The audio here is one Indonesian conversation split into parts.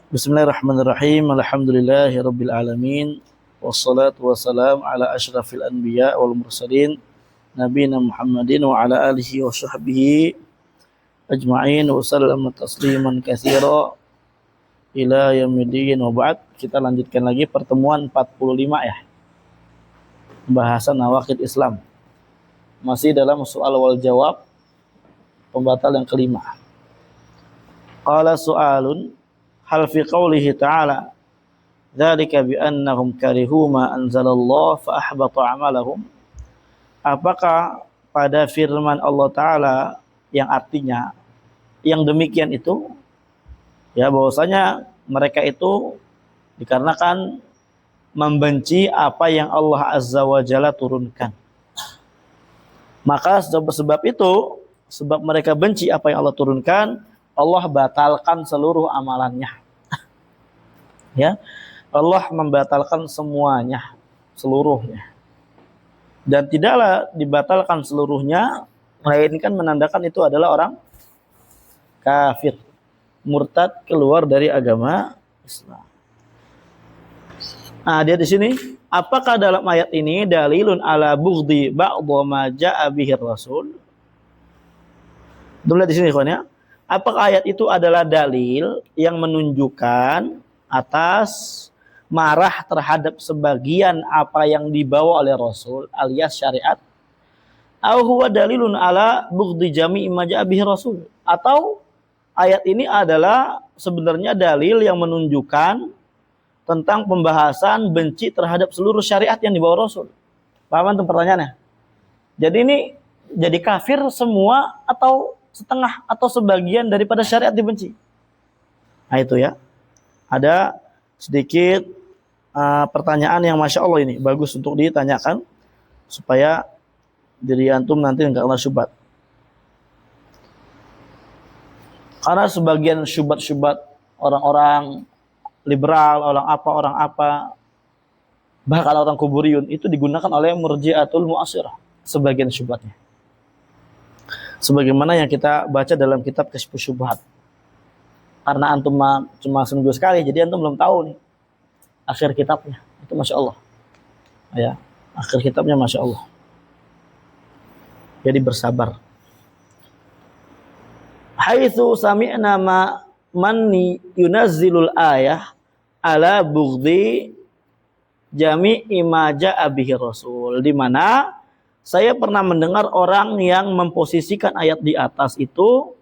Bismillahirrahmanirrahim. Alhamdulillahirabbil alamin. Wassalatu wassalamu ala asyrafil anbiya wal mursalin nabiyina Muhammadin wa ala alihi wa sahbihi ajma'in wa sallama tasliman katsira ila yaumiddin wa ba'd. Kita lanjutkan lagi pertemuan 45 ya. Pembahasan nawaqid Islam. Masih dalam soal wal jawab pembatal yang kelima. Qala su'alun hal fi qawlihi ta'ala dzalika bi annahum karihu ma anzalallah fa ahbata amalahum. Apakah pada firman Allah Ta'ala yang artinya yang demikian itu ya bahwasanya mereka itu dikarenakan membenci apa yang Allah Azza wa Jalla turunkan, maka sebab itu, sebab mereka benci apa yang Allah turunkan, Allah batalkan seluruh amalannya. Ya, Allah membatalkan semuanya, seluruhnya. Dan tidaklah dibatalkan seluruhnya, melainkan menandakan itu adalah orang kafir, murtad, keluar dari agama Islam. Nah, dia di sini, apakah dalam ayat ini dalilun ala bughdi ba'dha ma ja'a bihi Rasul? Dulu di sini kawan ya. Apakah ayat itu adalah dalil yang menunjukkan atas marah terhadap sebagian apa yang dibawa oleh Rasul alias syariat? Atau huwa dalilun ala bughdi jami'i ma ja'a bihi Rasul? Atau ayat ini adalah sebenarnya dalil yang menunjukkan tentang pembahasan benci terhadap seluruh syariat yang dibawa Rasul? Paham tuh pertanyaannya? Jadi ini jadi kafir semua atau setengah atau sebagian daripada syariat dibenci? Nah itu ya. Ada sedikit pertanyaan yang Masya Allah ini bagus untuk ditanyakan supaya diri antum nanti enggak kena syubhat. Karena sebagian syubhat-syubhat orang-orang liberal, orang apa, bahkan orang kuburiyun itu digunakan oleh murji'atul mu'asyirah sebagian syubhatnya. Sebagaimana yang kita baca dalam kitab Kasyfus Syubhat. Karena antum cuma seminggu sekali, jadi antum belum tahu nih akhir kitabnya. Itu Masya Allah. Ya, akhir kitabnya Masya Allah. Jadi bersabar. Haitsu sami'na manni yunazzilul ayah ala bughdi jami'i ma ja'a bihi Rasul, di mana saya pernah mendengar orang yang memposisikan ayat di atas itu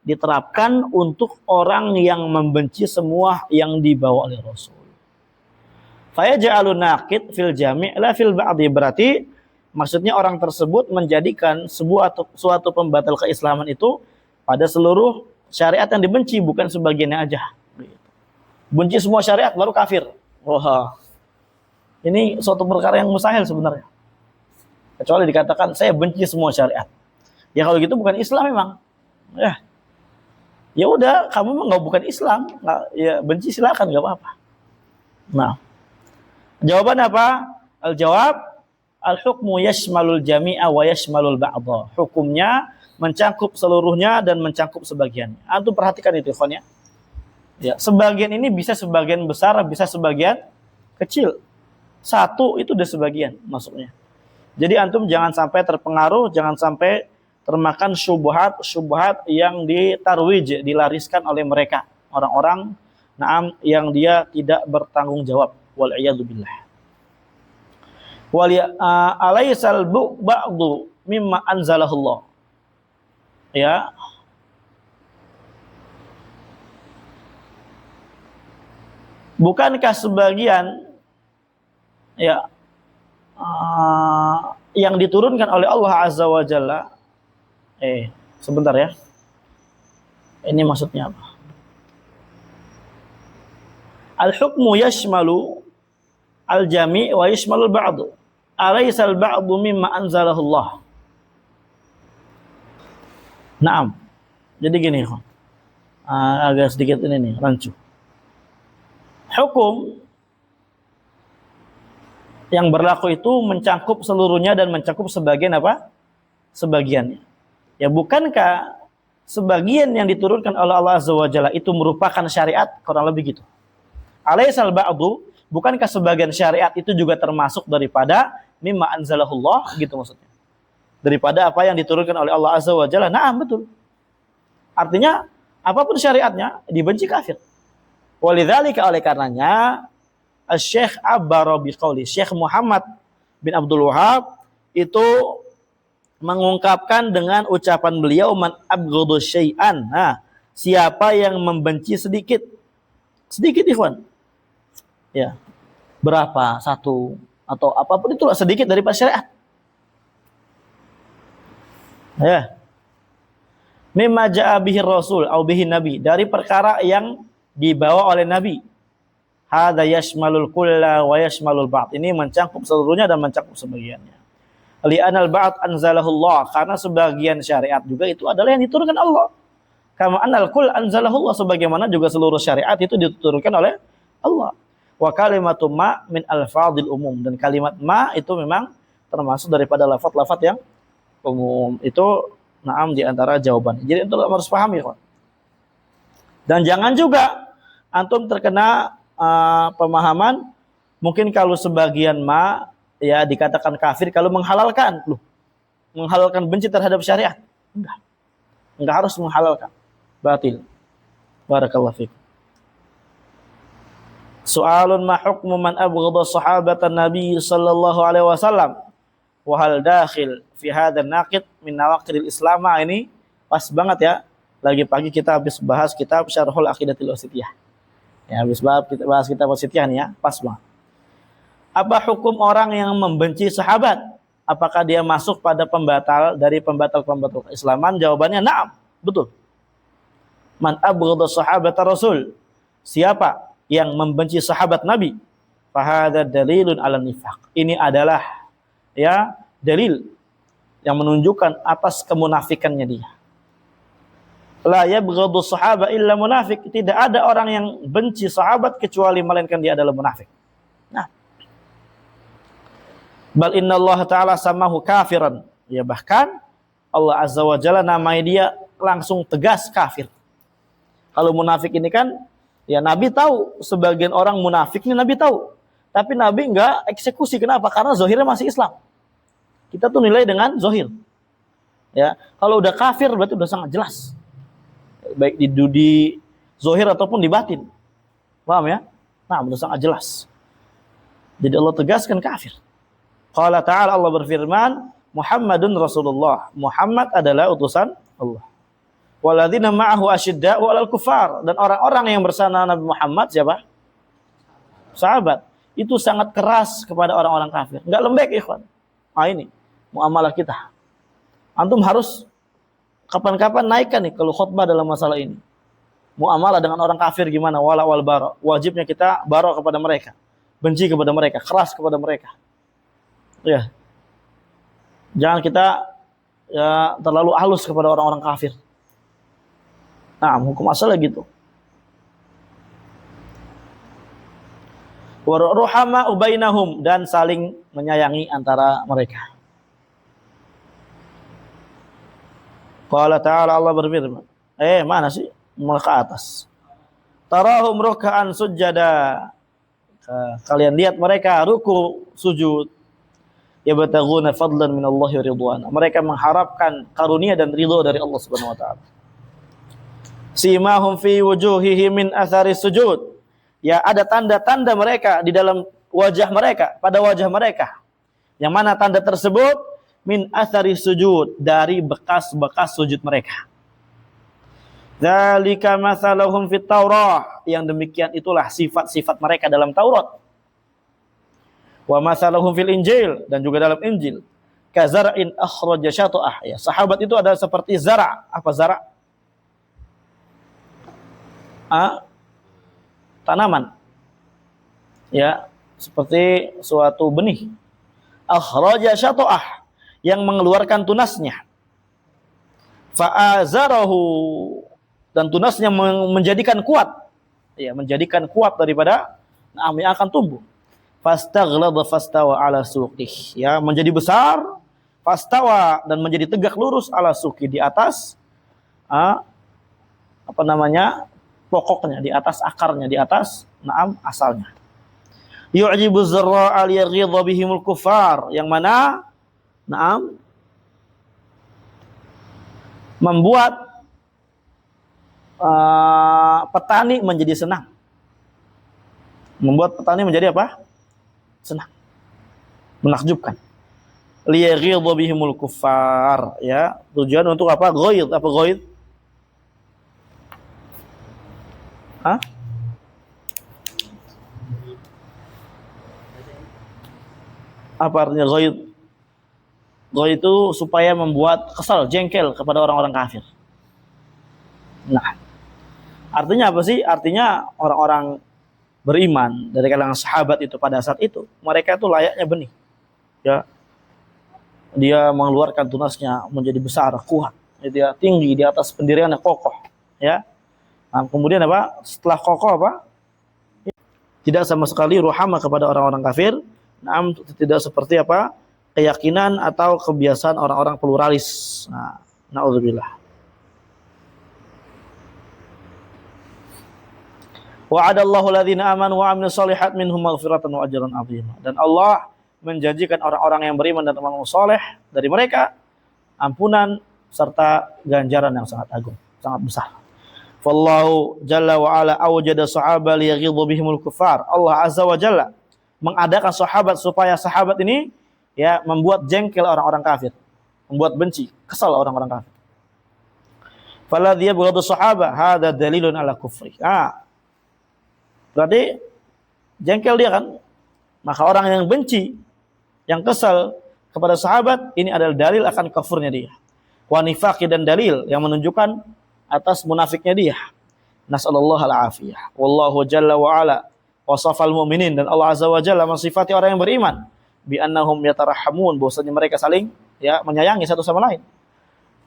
diterapkan untuk orang yang membenci semua yang dibawa oleh Rasul. Faya ja'alun naqid fil jami' la fil ba'di, berarti maksudnya orang tersebut menjadikan suatu pembatal keislaman itu pada seluruh syariat yang dibenci, bukan sebagiannya aja. Benci semua syariat baru kafir. Wah, ini suatu perkara yang mustahil sebenarnya. Kecuali dikatakan saya benci semua syariat. Ya kalau gitu bukan Islam memang. Ya udah, kamu mah nggak bukan Islam. Nggak, ya benci silakan, nggak apa-apa. Nah, jawaban apa? Al-jawab al-hukmu yashmalul jami'a wa yashmalul ba'dha. Hukumnya mencakup seluruhnya dan mencakup sebagiannya. Antum perhatikan itu, ikhwan ya. Ya, sebagian ini bisa sebagian besar, bisa sebagian kecil. Satu itu udah sebagian masuknya. Jadi antum jangan sampai terpengaruh, jangan sampai termakan syubhat yang ditarwij, dilariskan oleh mereka, orang-orang yang dia tidak bertanggung jawab. Wal iyadu billah. Alaysal ba'du mimma anzalahullah. Ya. Bukankah sebagian ya yang diturunkan oleh Allah Azza wa Jalla, sebentar ya, ini maksudnya apa? Al-hukmu yashmalu al-jami' wa yashmalu al-ba'du. Alaysa al-ba'du mimma anzalahu Allah. Naam. Jadi gini, agak sedikit ini nih, rancu. Hukum yang berlaku itu mencakup seluruhnya dan mencakup sebagian apa? Sebagiannya. Ya bukankah sebagian yang diturunkan oleh Allah Azza wa Jalla itu merupakan syariat, kurang lebih gitu. Alaisal ba'du, bukankah sebagian syariat itu juga termasuk daripada mimma anzalahullah, gitu maksudnya. Daripada apa yang diturunkan oleh Allah Azza wa Jalla. Nah, betul. Artinya apapun syariatnya dibenci kafir. Walidzalika, oleh karenanya Syekh Abbara biqauli, Syekh Muhammad bin Abdul Wahab itu mengungkapkan dengan ucapan beliau, man abghadu syai'an. Nah, siapa yang membenci sedikit? Sedikit, ikhwan. Ya. Berapa? Satu atau apapun itulah, sedikit daripada syariat. Ya. Mimma ja'a bihi Rasul au bihi Nabi, dari perkara yang dibawa oleh Nabi. Hadza yashmalul kulla wa yashmalul ba'd. Ini mencakup seluruhnya dan mencakup sebagiannya. Li'anal ba'd anzalahullah, karena sebagian syariat juga itu adalah yang diturunkan Allah. Kama anal kull anzalahullah, sebagaimana juga seluruh syariat itu diturunkan oleh Allah. Wa kalimatu ma min alfadil umum, dan kalimat ma itu memang termasuk daripada lafaz-lafaz yang umum. Itu naam di antara jawaban. Jadi itu harus paham ya, Pak. Dan jangan juga antum terkena pemahaman mungkin kalau sebagian ma ya dikatakan kafir kalau menghalalkan, loh, menghalalkan benci terhadap syariat. Enggak harus menghalalkan. Batil. Barakallahu fikum. Soalun ma hukmu man abghadha sahabatan Nabi sallallahu alaihi wasallam wa hal dakhil fi hadzal naqid min nawaqidil Islam. Ini pas banget ya. Lagi pagi kita habis bahas kitab Syarhul Aqidatil Wasithiyah. Ya, habis bahas kitab Wasithiyah nih ya, pas banget. Apa hukum orang yang membenci sahabat? Apakah dia masuk pada pembatal dari pembatal-pembatal keislaman? Jawabannya na'am, betul. Man abghadha sahabat Rasul, siapa yang membenci sahabat Nabi, fahadza dalilun 'ala nifaq. Ini adalah ya dalil yang menunjukkan atas kemunafikannya dia. La yabghadhu sahaba illa munafik. Tidak ada orang yang benci sahabat kecuali melainkan dia adalah munafik. Nah, bal inna Allah Ta'ala samahu kafiran. Ya, bahkan Allah Azza wa Jalla namai dia langsung tegas kafir. Kalau munafik ini kan, ya Nabi tahu sebagian orang munafik ini Nabi tahu. Tapi Nabi enggak eksekusi. Kenapa? Karena zahirnya masih Islam. Kita tuh nilai dengan zahir. Ya, kalau udah kafir berarti udah sangat jelas. Baik di zahir ataupun di batin. Paham ya? Nah, udah sangat jelas. Jadi Allah tegaskan kafir. Qala ta'ala, Allah berfirman, Muhammadun Rasulullah. Muhammad adalah utusan Allah. Walladzina ma'ahu asyidda'u 'alal kufar, dan orang-orang yang bersama Nabi Muhammad siapa? Sahabat. Itu sangat keras kepada orang-orang kafir. Enggak lembek, ikhwan. Nah, ini muamalah kita. Antum harus kapan-kapan naikkan nih kalau khutbah dalam masalah ini. Muamalah dengan orang kafir gimana? Wala wal bara. Wajibnya kita bara kepada mereka. Benci kepada mereka, keras kepada mereka. Ya. Jangan kita ya terlalu halus kepada orang-orang kafir. Nah, hukum asalnya gitu. Wa ruhama ubainahum, dan saling menyayangi antara mereka. Qala ta'ala, Allah berfirman. Mana sih? Mulai ke atas. Tarahum ruk'an sujada. Kalian lihat mereka ruku sujud. Yabtaghuna fadlan min Allah wa ridwana. Mereka mengharapkan karunia dan ridha dari Allah Subhanahu wa taala. Simahum fi wujuhihim min athari sujud. Ya, ada tanda-tanda mereka di dalam wajah mereka, pada wajah mereka. Yang mana tanda tersebut? Min athari sujud, dari bekas-bekas sujud mereka. Dzalika mathaluhum fit Taurah. Yang demikian itulah sifat-sifat mereka dalam Taurat. Wa mathaluhum fil Injil, dan juga dalam Injil. Kazar'in akhraja syata'ah. Ya, sahabat itu adalah seperti zara'. Apa zara'? Tanaman. Ya, seperti suatu benih. Akhraja syata'ah, yang mengeluarkan tunasnya. Fa'azarahu, dan tunasnya menjadikan kuat. Ya, menjadikan kuat daripada yang akan tumbuh. Fastaghlaba fastawa ala suqih. Ya, menjadi besar, fastawa, dan menjadi tegak lurus ala suqih, di atas apa namanya, pokoknya, di atas akarnya, di atas asalnya. Yu'jibu zarra'a liyaghidha bihimul kuffar, yang mana membuat petani menjadi senang. Membuat petani menjadi apa? Senang. Menakjubkan. Liyaghidha bihimul kuffar, ya. Tujuan untuk apa? Ghaid. Apa ghaid? Apa artinya ghaid? Ghaid itu supaya membuat kesal, jengkel kepada orang-orang kafir. Nah, artinya apa sih? Artinya orang-orang beriman dari kalangan sahabat itu pada saat itu, mereka itu layaknya benih. Ya. Dia mengeluarkan tunasnya menjadi besar, kuat. Dia tinggi di atas pendiriannya, kokoh. Ya. Nah, kemudian apa? Setelah kokoh apa? Tidak sama sekali ruhama kepada orang-orang kafir. Tidak seperti apa? Keyakinan atau kebiasaan orang-orang pluralis. Nah, na'udzubillah. Wa'adallahu alladhina amanu wa 'amilus shalihat minhum maghfiratan wa ajran 'azima. Dan Allah menjanjikan orang-orang yang beriman dan beramal saleh dari mereka ampunan serta ganjaran yang sangat agung, sangat besar. Wallahu jalla wa ala awjada sahaba liyaghidhu bihimul kuffar. Allah azza wa jalla mengadakan sahabat supaya sahabat ini ya membuat jengkel orang-orang kafir, membuat benci, kesal orang-orang kafir. Fala dia bughadu sahaba, hadza dalilun ala kufri. Berarti jengkel dia kan. Maka orang yang benci, yang kesal kepada sahabat, ini adalah dalil akan kafirnya dia. Wa nifaqi, dan dalil yang menunjukkan atas munafiknya dia. Nas'alullah al-afiyah. Wallahu jalla wa ala wasafal mu'minin, dan Allah azza wa jalla mensifati orang yang beriman bi annahum yatarahhamun, bahwasanya mereka saling ya menyayangi satu sama lain.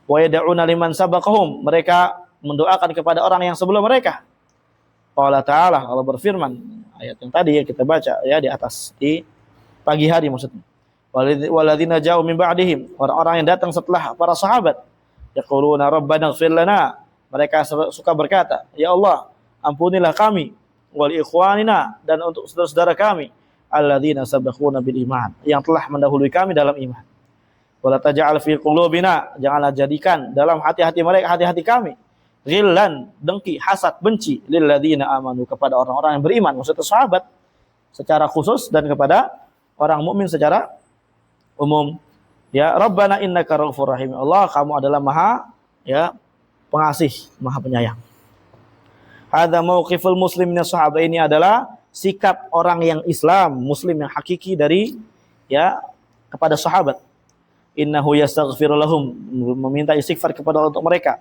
Wa yad'una liman sabaqahum, mereka mendoakan kepada orang yang sebelum mereka. Allah Ta'ala, Allah berfirman, ayat yang tadi yang kita baca ya di atas, di pagi hari maksudnya. Waladzina ja'u min ba'dihim, orang-orang yang datang setelah para sahabat, yaquluna rabbana ighfir lana, mereka suka berkata, ya Allah, ampunilah kami, wal ikhwanina, dan untuk saudara-saudara kami, alladzina sabaquna bil iman, yang telah mendahului kami dalam iman. Wala taj'al fi qulubina, janganlah jadikan dalam hati-hati mereka, hati-hati kami, ghillan, dengki, hasad, benci, lil ladzina amanu, kepada orang-orang yang beriman, maksudnya sahabat secara khusus dan kepada orang mukmin secara umum. Ya Rabbana innaka raufur rahim, Allah kamu adalah maha ya pengasih, maha penyayang. Hadza mauqiful muslimin sahabat, ini adalah sikap orang yang Islam, muslim yang hakiki dari ya kepada sahabat. Innahu yastaghfiru lahum, meminta istighfar kepada untuk mereka.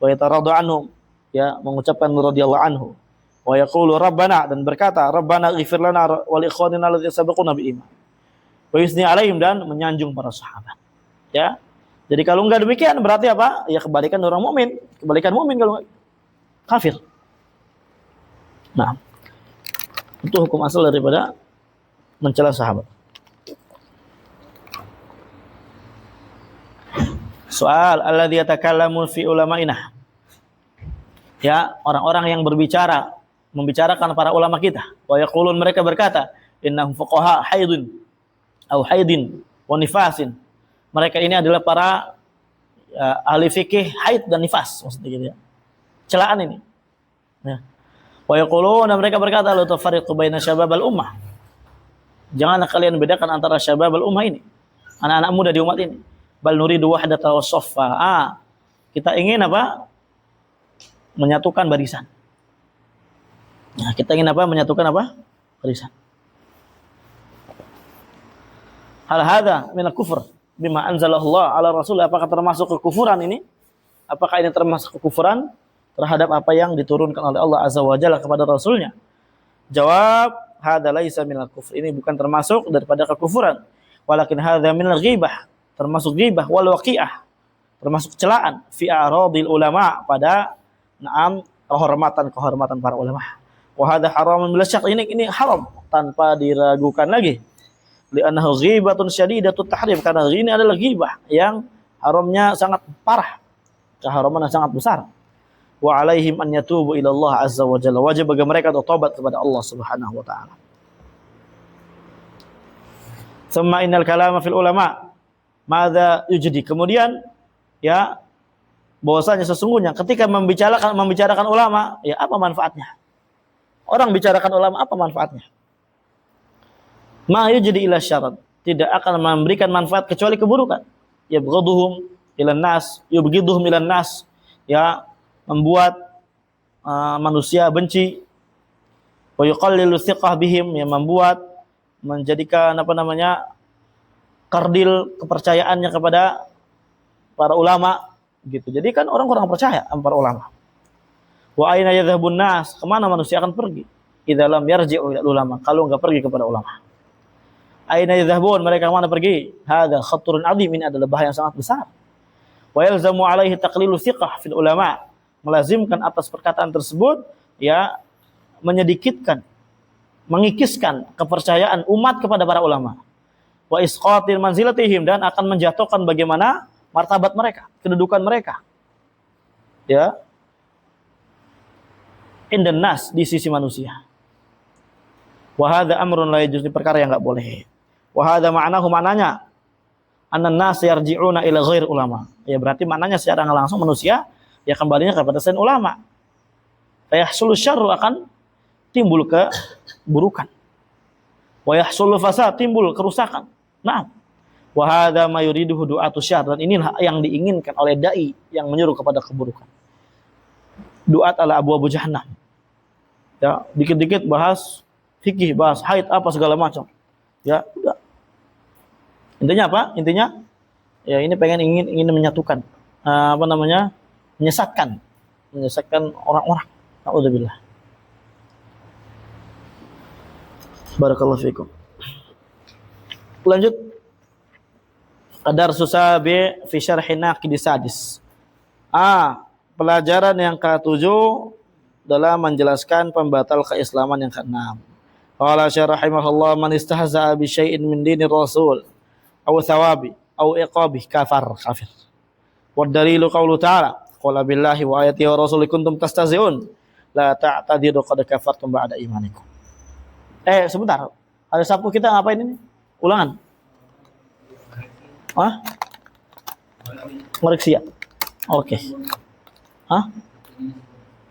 Wa yataradu anhum, ya mengucapkan radhiyallahu anhu. Wa yaqulu rabbana, dan berkata rabbana ighfir lana wa li ikhwanina alladzina sabaquna bil iman. Wa yusni alaihim, dan menyanjung para sahabat. Ya. Jadi kalau enggak demikian berarti apa? Ya kebalikan orang mukmin, kebalikan mukmin kalau kafir. Nah, itu hukum asal daripada mencela sahabat. Soal alladzi yatakallamu fi ulama'ina. Ya, orang-orang yang berbicara, membicarakan para ulama kita. Wa yaqulun, mereka berkata, innahum fuqaha haidun au haidin wa nifasin. Mereka ini adalah para ahli fikih haid dan nifas, maksudnya gitu ya. Celaan ini. Ya. Wa yaqulun, mereka berkata, la tufariqu baina syababal ummah. Janganlah kalian bedakan antara syababal ummah ini, anak-anak muda di umat ini. Bal nuridu wahdata was-saffa. Kita ingin apa? Menyatukan barisan. Nah, kita ingin apa? Menyatukan apa? Barisan. Hal hadza min al-kufr bima anzalallahu ala rasul, apakah termasuk kekufuran ini? Apakah ini termasuk kekufuran terhadap apa yang diturunkan oleh Allah azza wa jalla kepada rasulnya? Jawab, hadza laisa min al-kufr, ini bukan termasuk daripada kekufuran. Walakin hadza min al-ghibah, termasuk ghibah wal waqi'ah, termasuk celaan fi a'radil ulama, pada kehormatan para ulama. Wa hadza haramun bila syak, ini haram tanpa diragukan lagi. Li'annahu ghibatun syadidatut tahrim, karena ini adalah ghibah yang haramnya sangat parah. keharaman yang sangat besar. Wa alaihim an yatubu ila Allah azza wa jalla. Wajib bagi mereka untuk taubat kepada Allah Subhanahu wa taala. Thumma innal kalama fil ulama madza yujdi. Kemudian ya bahwasanya sesungguhnya ketika membicarakan ulama, ya apa manfaatnya? Orang bicarakan ulama apa manfaatnya? Ma yujdi ila syarat. Tidak akan memberikan manfaat kecuali keburukan. Yabghaduhum ilan nas, yubghiduhum ilan nas. Ya, membuat manusia benci. Wa yuqallilu thiqah bihim, yang membuat menjadikan kardil kepercayaannya kepada para ulama gitu. Jadi kan orang kurang percaya sama para ulama. Wa aina yadhhabun nas, kemana manusia akan pergi? Idza lam yarji'u ila ulama, kalau enggak pergi kepada ulama. Aina yadhhabun, mereka kemana pergi? Hadza khatrun 'adzim, ini adalah bahaya yang sangat besar. Wa yalzamu 'alaihi taqlilu thiqah fil ulama, melazimkan atas perkataan tersebut ya menyedikitkan, mengikiskan kepercayaan umat kepada para ulama. Wa isqatil manzilatihim, dan akan menjatuhkan bagaimana martabat mereka, kedudukan mereka. Ya. Indan nas, di sisi manusia. Wa hadza amrun la yajuz, perkara yang enggak boleh. Wa hadza ma'nahu, maknanya annan nas yarji'una ila ghair ulama. Ya berarti maknanya secara langsung manusia ya kembalinya kepada selain ulama. Fa yahsulu syarru, akan timbul keburukan. Wa yahsulu fasad, timbul kerusakan. Nah, wa hadza ma yuriduhu du'atu syarr, dan inilah yang diinginkan oleh dai yang menyuruh kepada keburukan. Du'at ala abu jahannam. Ya, dikit-dikit bahas fikih, bahas haid apa segala macam. Ya, udah. Intinya apa? Intinya ya ini ingin menyatukan menyesatkan orang-orang. Nauzubillah. Barakallahu fikum. Lanjut. Qadar susabi fi syarhi naqid sadis. Pelajaran yang ke-7 dalam menjelaskan pembatal keislaman yang ke-6. Qala syarah rahimahullah, man istahza'a bi syai'in min dinir rasul aw thawabi aw iqabi kafir. Wa dalilu qaulu ta'ala, qala billahi wa ayatihi wa rasuli kuntum tastahzi'un la ta'tadiru qad kafartum ba'da imanikum. Sebentar. Hari Sabtu kita ngapain ini? Ulangan. Ngoreksi ya? Oke.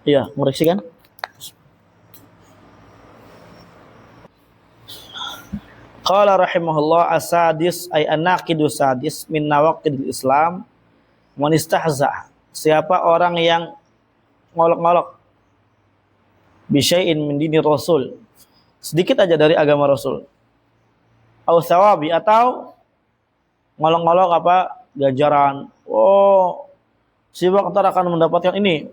Iya, ngoreksi kan? Qala rahimahullah asadis ay anaqidu sadis min nawaqidil Islam man istahza. Siapa orang yang ngolok-ngolok bi syai'in min dinir Rasul, sedikit aja dari agama Rasul. Au thawabi, atau ngolok-ngolok ganjaran. Si bakal akan mendapatkan ini.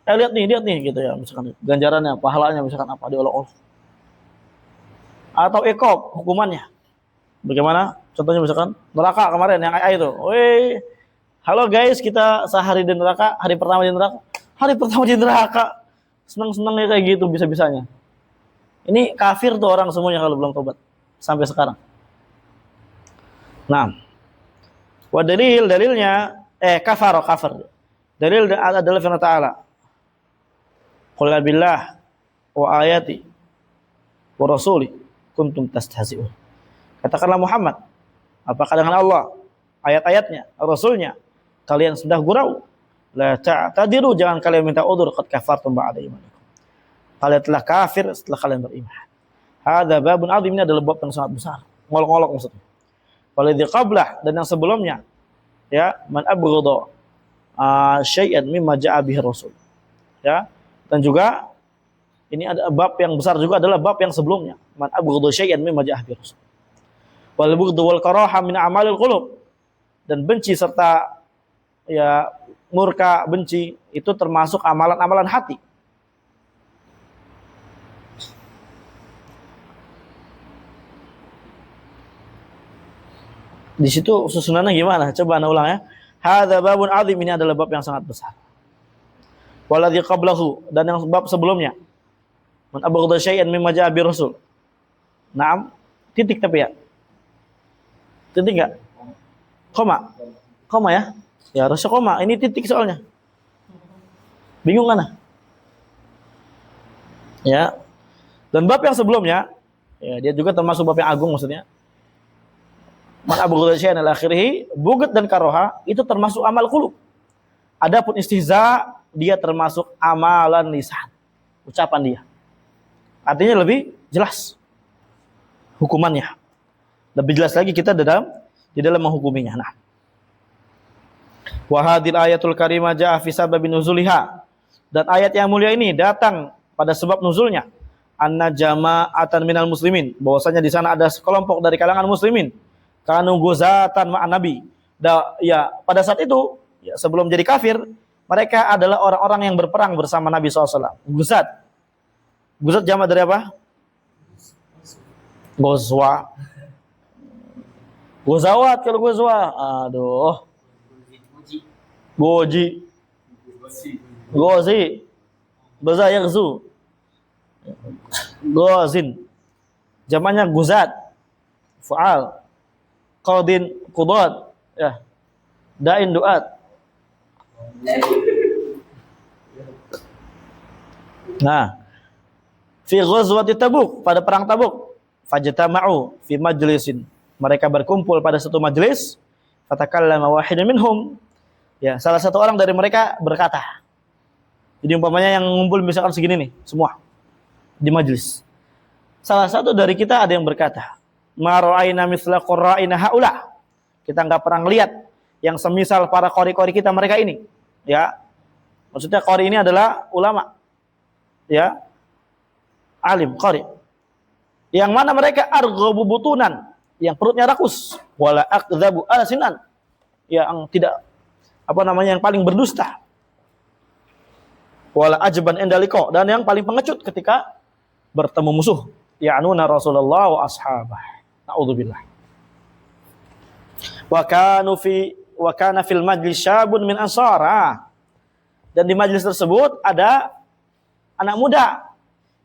Lihat nih gitu ya, misalkan ganjarannya, pahalanya misalkan apa, diolok-olok. Atau iqab, hukumannya. Bagaimana? Contohnya misalkan neraka kemarin yang itu. Halo guys, kita sehari di neraka, hari pertama di neraka. Hari pertama di neraka. Senang-senangnya kayak gitu bisa-bisanya. Ini kafir tuh orang semuanya kalau belum tobat sampai sekarang. Nah, dalilnya kafir. Dalil adalah firman Ta'ala. Qul billah wa ayati wa rasuli kuntum tastahzi'un. Katakanlah Muhammad, apakah dengan Allah, ayat-ayatnya, Rasulnya kalian sudah gurau? La ta'tadiru, jangan kalian minta udzur, qad kafartum ba'da imanikum. Kalian telah kafir setelah kalian beriman. Hadza babun 'adzim, ini adalah bab yang sangat besar. Ngolok-ngolok maksudnya. Waladzi qablah, dan yang sebelumnya ya, man abghadha syai'an mimma ja'a bihi rasul. Ya, dan juga ini ada bab yang besar juga adalah bab yang sebelumnya, man abghadha syai'an mimma ja'a bihi rasul. Wal bughdhu wal karaha min a'malil qulub, dan benci serta ya murka, benci itu termasuk amalan-amalan hati. Di situ susunannya gimana? Coba Anda ulang ya. Hadza babun 'adzim, ini adalah bab yang sangat besar. Waladzi qablahu, dan yang bab sebelumnya. Man abghadha syai'an mimma ja'a bi rasul. Naam, titik tapi ya. Titik enggak? Koma ya? Ya harusnya koma. Ini titik soalnya. Bingung kan? Ya. Dan bab yang sebelumnya, ya dia juga termasuk bab yang agung maksudnya. Man abghadha syai'an ila akhirih, bughd dan karoha itu termasuk amal qulub. Adapun istihza dia termasuk amalan lisan. Ucapan dia. Artinya lebih jelas hukumannya. Lebih jelas lagi kita di dalam menghukuminya. Nah. Wa hadhil ayatul karimah jaa fi sababin nuzuliha. Dan ayat yang mulia ini datang pada sebab nuzulnya. Anna jama'atan minal muslimin, bahwasanya di sana ada sekelompok dari kalangan muslimin. Kanu guzatan ma'an nabi. Ya, pada saat itu, ya, sebelum jadi kafir, mereka adalah orang-orang yang berperang bersama Nabi SAW. Guzat. Guzat jamak dari apa? Gozwa. Gozawat kalau gozwa. Aduh. Goji. Gozi. Baza yaghzu. Gozin. Jamaknya guzat. Fa'al. Qadin qudad. Ya. Da'in du'at. Nah, fi ghazwati Tabuk, pada perang Tabuk, fajtama'u fi majlisin. Mereka berkumpul pada satu majelis, fatakallama wahidun minhum. Ya, salah satu orang dari mereka berkata. Jadi umpamanya yang ngumpul misalkan segini nih, semua di majelis. Salah satu dari kita ada yang berkata, "Ma ra'ayna mithla qurra'ina haula." Kita enggak pernah lihat yang semisal para qori-qori kita mereka ini. Ya. Maksudnya qori ini adalah ulama. Ya. Alim, qori. Yang mana mereka arghabu butunan, yang perutnya rakus, wala akdzabu alsinan, yang tidak yang paling berdusta. Wala ajban indaliko, dan yang paling pengecut ketika bertemu musuh. Ya'nuna Rasulullah wa ashabah. Na'udzubillah. Wa kana fil majlis syabun min ansara. Dan di majlis tersebut ada anak muda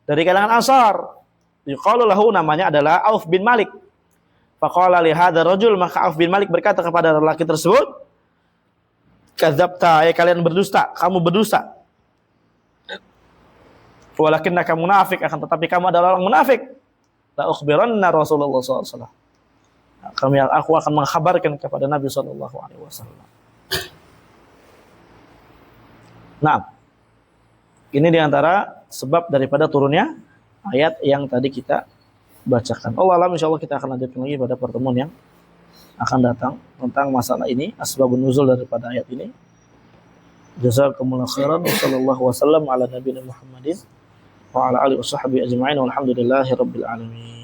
dari kalangan Ansar. Yuqalu lahu, namanya adalah Auf bin Malik. Faqala li hadzal rajul, maka Auf bin Malik berkata kepada lelaki tersebut, "Kadzabta, ya kalian berdusta, kamu berdusta. Walakinnaka munafik, akan tetapi kamu adalah orang munafik. La ukhbiranna Rasulullah sallallahu alaihi wasallam. Aku akan mengkhabarkan kepada Nabi sallallahu alaihi wasallam." Nah, ini diantara sebab daripada turunnya ayat yang tadi kita bacakan. Allah alam, insyaallah kita akan lanjutkan lagi pada pertemuan yang akan datang tentang masalah ini, asbabun nuzul daripada ayat ini. Jazakumullahu khairan, sallallahu wasallam ala nabiyina Muhammadin wa ala alihi washabbihi ajma'in, walhamdulillahi rabbil alamin.